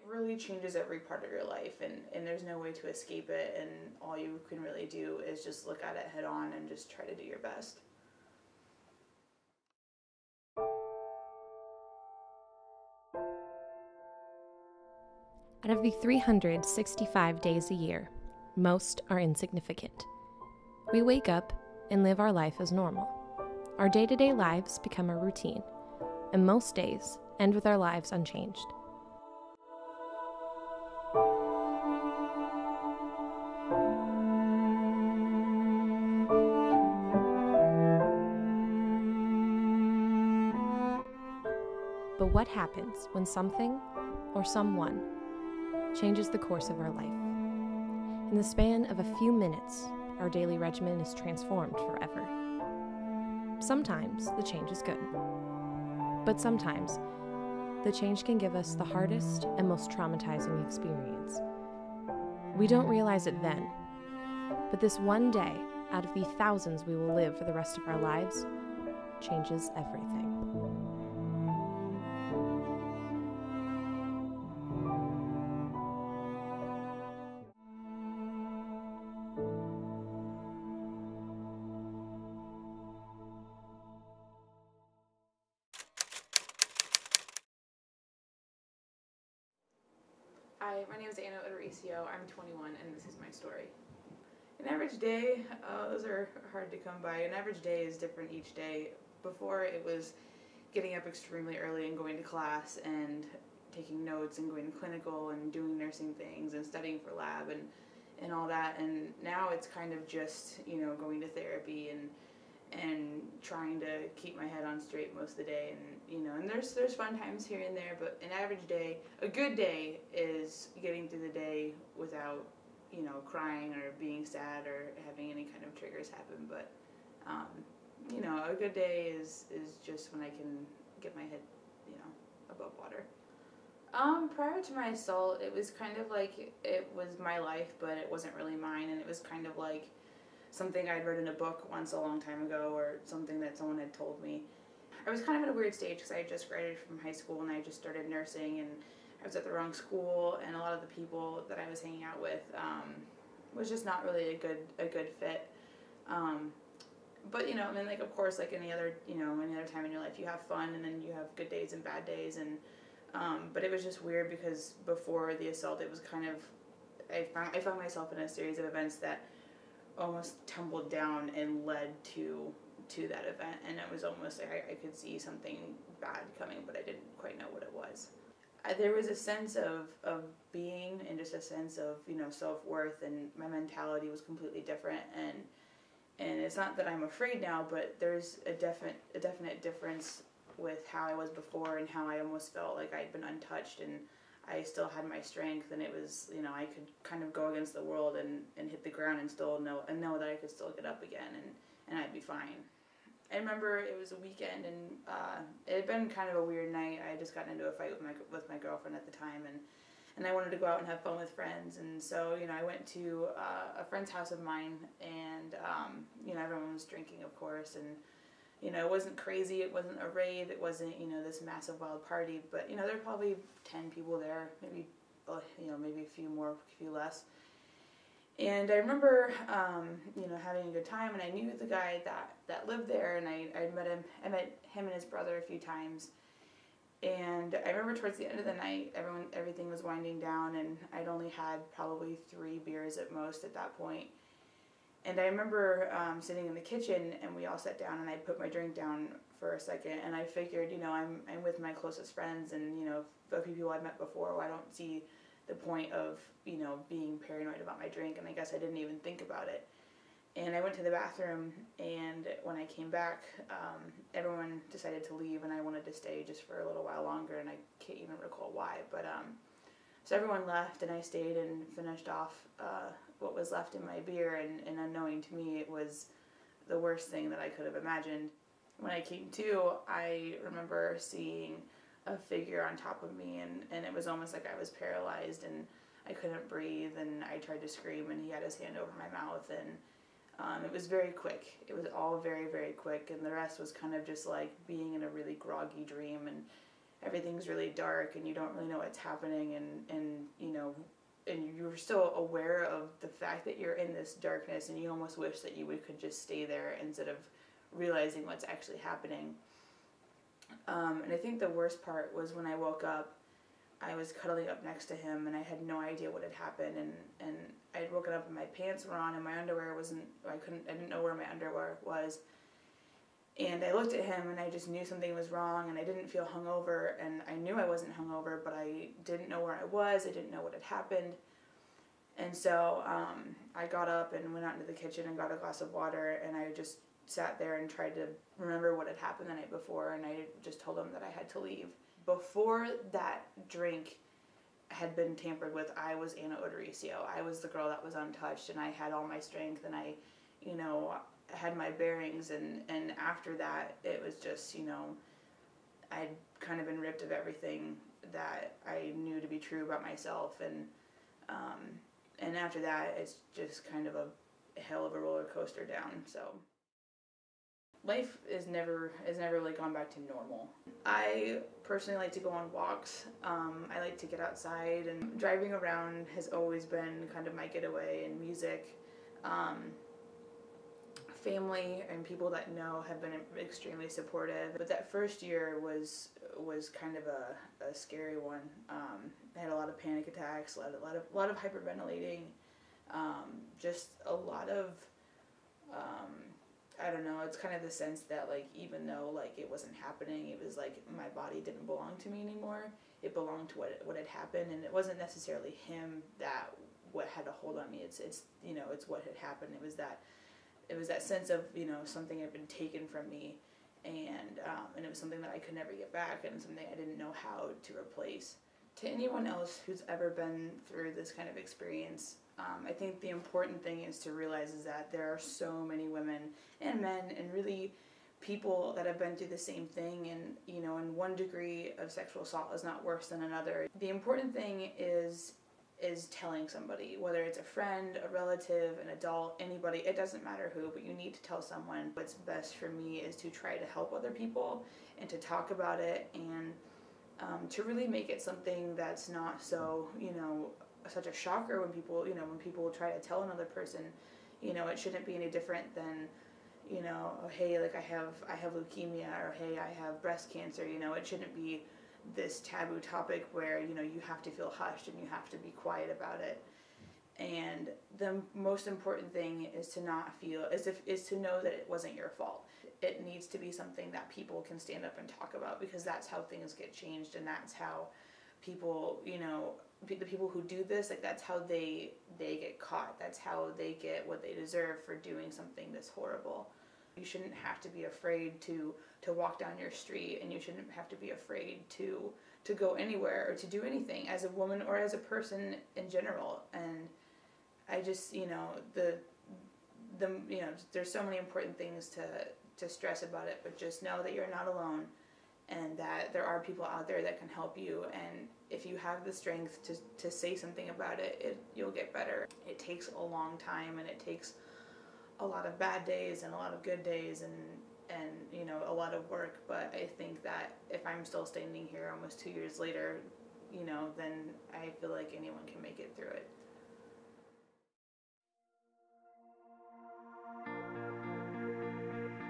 really changes every part of your life, and there's no way to escape it, and all you can really do is just look at it head on and just try to do your best. Out of the 365 days a year, most are insignificant. We wake up and live our life as normal. Our day-to-day lives become a routine, and most days end with our lives unchanged. But what happens when something or someone changes the course of our life? In the span of a few minutes, our daily regimen is transformed forever. Sometimes the change is good, but sometimes the change can give us the hardest and most traumatizing experience. We don't realize it then, but this one day out of the thousands we will live for the rest of our lives changes everything. Hi, my name is Anna Odorisio. I'm 21, and this is my story. An average day, those are hard to come by. An average day is different each day. Before, it was getting up extremely early and going to class and taking notes and going to clinical and doing nursing things and studying for lab and all that. And now it's kind of just, going to therapy and trying to keep my head on straight most of the day, and there's fun times here and there, but an average day, a good day, is getting through the day without crying or being sad or having any kind of triggers happen. But a good day is just when I can get my head above water. Prior to my assault, it was kind of like it was my life, but it wasn't really mine, and it was kind of like something I'd read in a book once a long time ago, or something that someone had told me. I was kind of in a weird stage because I had just graduated from high school and I just started nursing, and I was at the wrong school, and a lot of the people that I was hanging out with was just not really a good fit. But of course, like any other time in your life, you have fun, and then you have good days and bad days, and but it was just weird because before the assault, it was kind of I found myself in a series of events that almost tumbled down and led to that event, and it was almost like I could see something bad coming, but I didn't quite know what it was. There was a sense of being, and just a sense of self-worth, and my mentality was completely different, and it's not that I'm afraid now, but there's a definite difference with how I was before and how I almost felt like I'd been untouched, and I still had my strength, and it was, I could kind of go against the world and hit the ground and still know that I could still get up again, and I'd be fine. I remember it was a weekend, and it had been kind of a weird night. I had just gotten into a fight with my girlfriend at the time, and I wanted to go out and have fun with friends, and so I went to a friend's house of mine, and everyone was drinking, of course, and it wasn't crazy, it wasn't a rave, it wasn't, this massive wild party, but, there were probably 10 people there, maybe, maybe a few more, a few less. And I remember, having a good time, and I knew the guy that lived there, and I met him and his brother a few times. And I remember towards the end of the night, everything was winding down, and I'd only had probably 3 beers at most at that point. And I remember sitting in the kitchen, and we all sat down, and I put my drink down for a second, and I figured, I'm with my closest friends, and, the few people I've met before, I don't see the point of, being paranoid about my drink, and I guess I didn't even think about it. And I went to the bathroom, and when I came back, everyone decided to leave, and I wanted to stay just for a little while longer, and I can't even recall why, but so everyone left, and I stayed and finished off what was left in my beer, and unknowing to me, it was the worst thing that I could have imagined. When I came to, I remember seeing a figure on top of me, and it was almost like I was paralyzed, and I couldn't breathe, and I tried to scream, and he had his hand over my mouth, and it was very quick. It was all very, very quick, and the rest was kind of just like being in a really groggy dream, and everything's really dark and you don't really know what's happening, and you know, and you're still aware of the fact that you're in this darkness, and you almost wish that you could just stay there instead of realizing what's actually happening. And I think the worst part was when I woke up, I was cuddling up next to him, and I had no idea what had happened, and I had woken up and my pants were on and my underwear wasn't, I didn't know where my underwear was. And I looked at him and I just knew something was wrong, and I didn't feel hungover, and I knew I wasn't hungover, but I didn't know where I was, I didn't know what had happened. And so I got up and went out into the kitchen and got a glass of water, and I just sat there and tried to remember what had happened the night before, and I just told him that I had to leave. Before that drink had been tampered with, I was Anna Odorisio. I was the girl that was untouched, and I had all my strength, and I, you know, had my bearings, and after that, it was just, you know, I'd kind of been ripped of everything that I knew to be true about myself, and after that, it's just kind of a hell of a roller coaster down, so. Life is never really gone back to normal. I personally like to go on walks. I like to get outside, and driving around has always been kind of my getaway, and music. Family and people that know have been extremely supportive. But that first year was kind of a scary one. I had a lot of panic attacks, a lot of hyperventilating, just a lot of I don't know, it's kind of the sense that, like, even though, like, it wasn't happening, it was like my body didn't belong to me anymore. It belonged to what had happened, and it wasn't necessarily him that what had a hold on me. It's you know, it's what had happened. It was that sense of, you know, something had been taken from me, and it was something that I could never get back, and something I didn't know how to replace. To anyone else who's ever been through this kind of experience, I think the important thing is to realize is that there are so many women and men and really people that have been through the same thing, and, you know, and one degree of sexual assault is not worse than another. The important thing is telling somebody, whether it's a friend, a relative, an adult, anybody, it doesn't matter who, but you need to tell someone. What's best for me is to try to help other people and to talk about it, and to really make it something that's not so, you know, such a shocker when people, you know, when people try to tell another person, you know, it shouldn't be any different than, you know, oh, hey, like I have leukemia, or hey, I have breast cancer. You know, it shouldn't be this taboo topic where, you know, you have to feel hushed and you have to be quiet about it. And the most important thing is to not feel is to know that it wasn't your fault. It needs to be something that people can stand up and talk about, because that's how things get changed, and that's how people, you know, the people who do this, like, that's how they get caught. That's how they get what they deserve for doing something this horrible. You shouldn't have to be afraid to walk down your street, and you shouldn't have to be afraid to go anywhere or to do anything as a woman or as a person in general. And I just, you know, you know, there's so many important things to stress about it, but just know that you're not alone, and that there are people out there that can help you, and if you have the strength to say something about it, you'll get better. It takes a long time, and it takes a lot of bad days and a lot of good days, and you know, a lot of work, but I think that if I'm still standing here almost 2 years later, you know, then I feel like anyone can make it through it.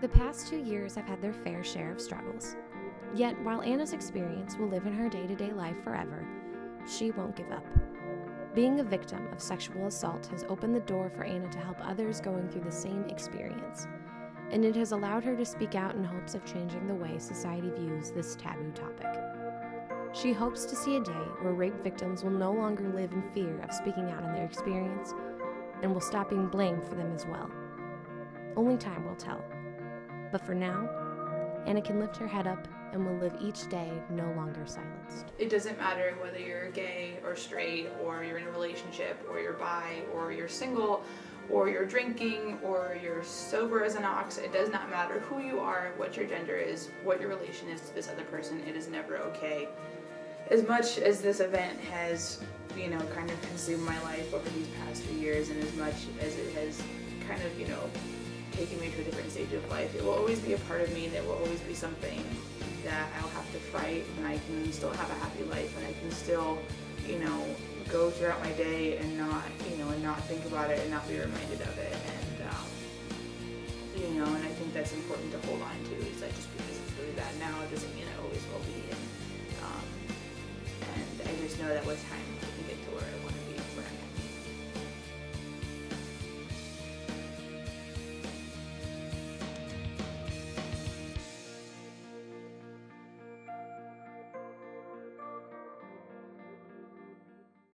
The past 2 years have had their fair share of struggles. Yet, while Anna's experience will live in her day-to-day life forever, she won't give up. Being a victim of sexual assault has opened the door for Anna to help others going through the same experience, and it has allowed her to speak out in hopes of changing the way society views this taboo topic. She hopes to see a day where rape victims will no longer live in fear of speaking out on their experience, and will stop being blamed for them as well. Only time will tell. But for now, Anna can lift her head up and will live each day no longer silenced. It doesn't matter whether you're gay or straight, or you're in a relationship, or you're bi, or you're single, or you're drinking, or you're sober as an ox. It does not matter who you are, what your gender is, what your relation is to this other person. It is never okay. As much as this event has, you know, kind of consumed my life over these past few years, and as much as it has kind of, you know, taken me to a different stage of life, it will always be a part of me. There will always be something that I'll have to fight, and I can still have a happy life, and I can still, you know, go throughout my day and not, you know, and not think about it and not be reminded of it. And you know, and I think that's important to hold on to. It's like, just because it's really bad now, it doesn't mean it always will be. And I just know that with time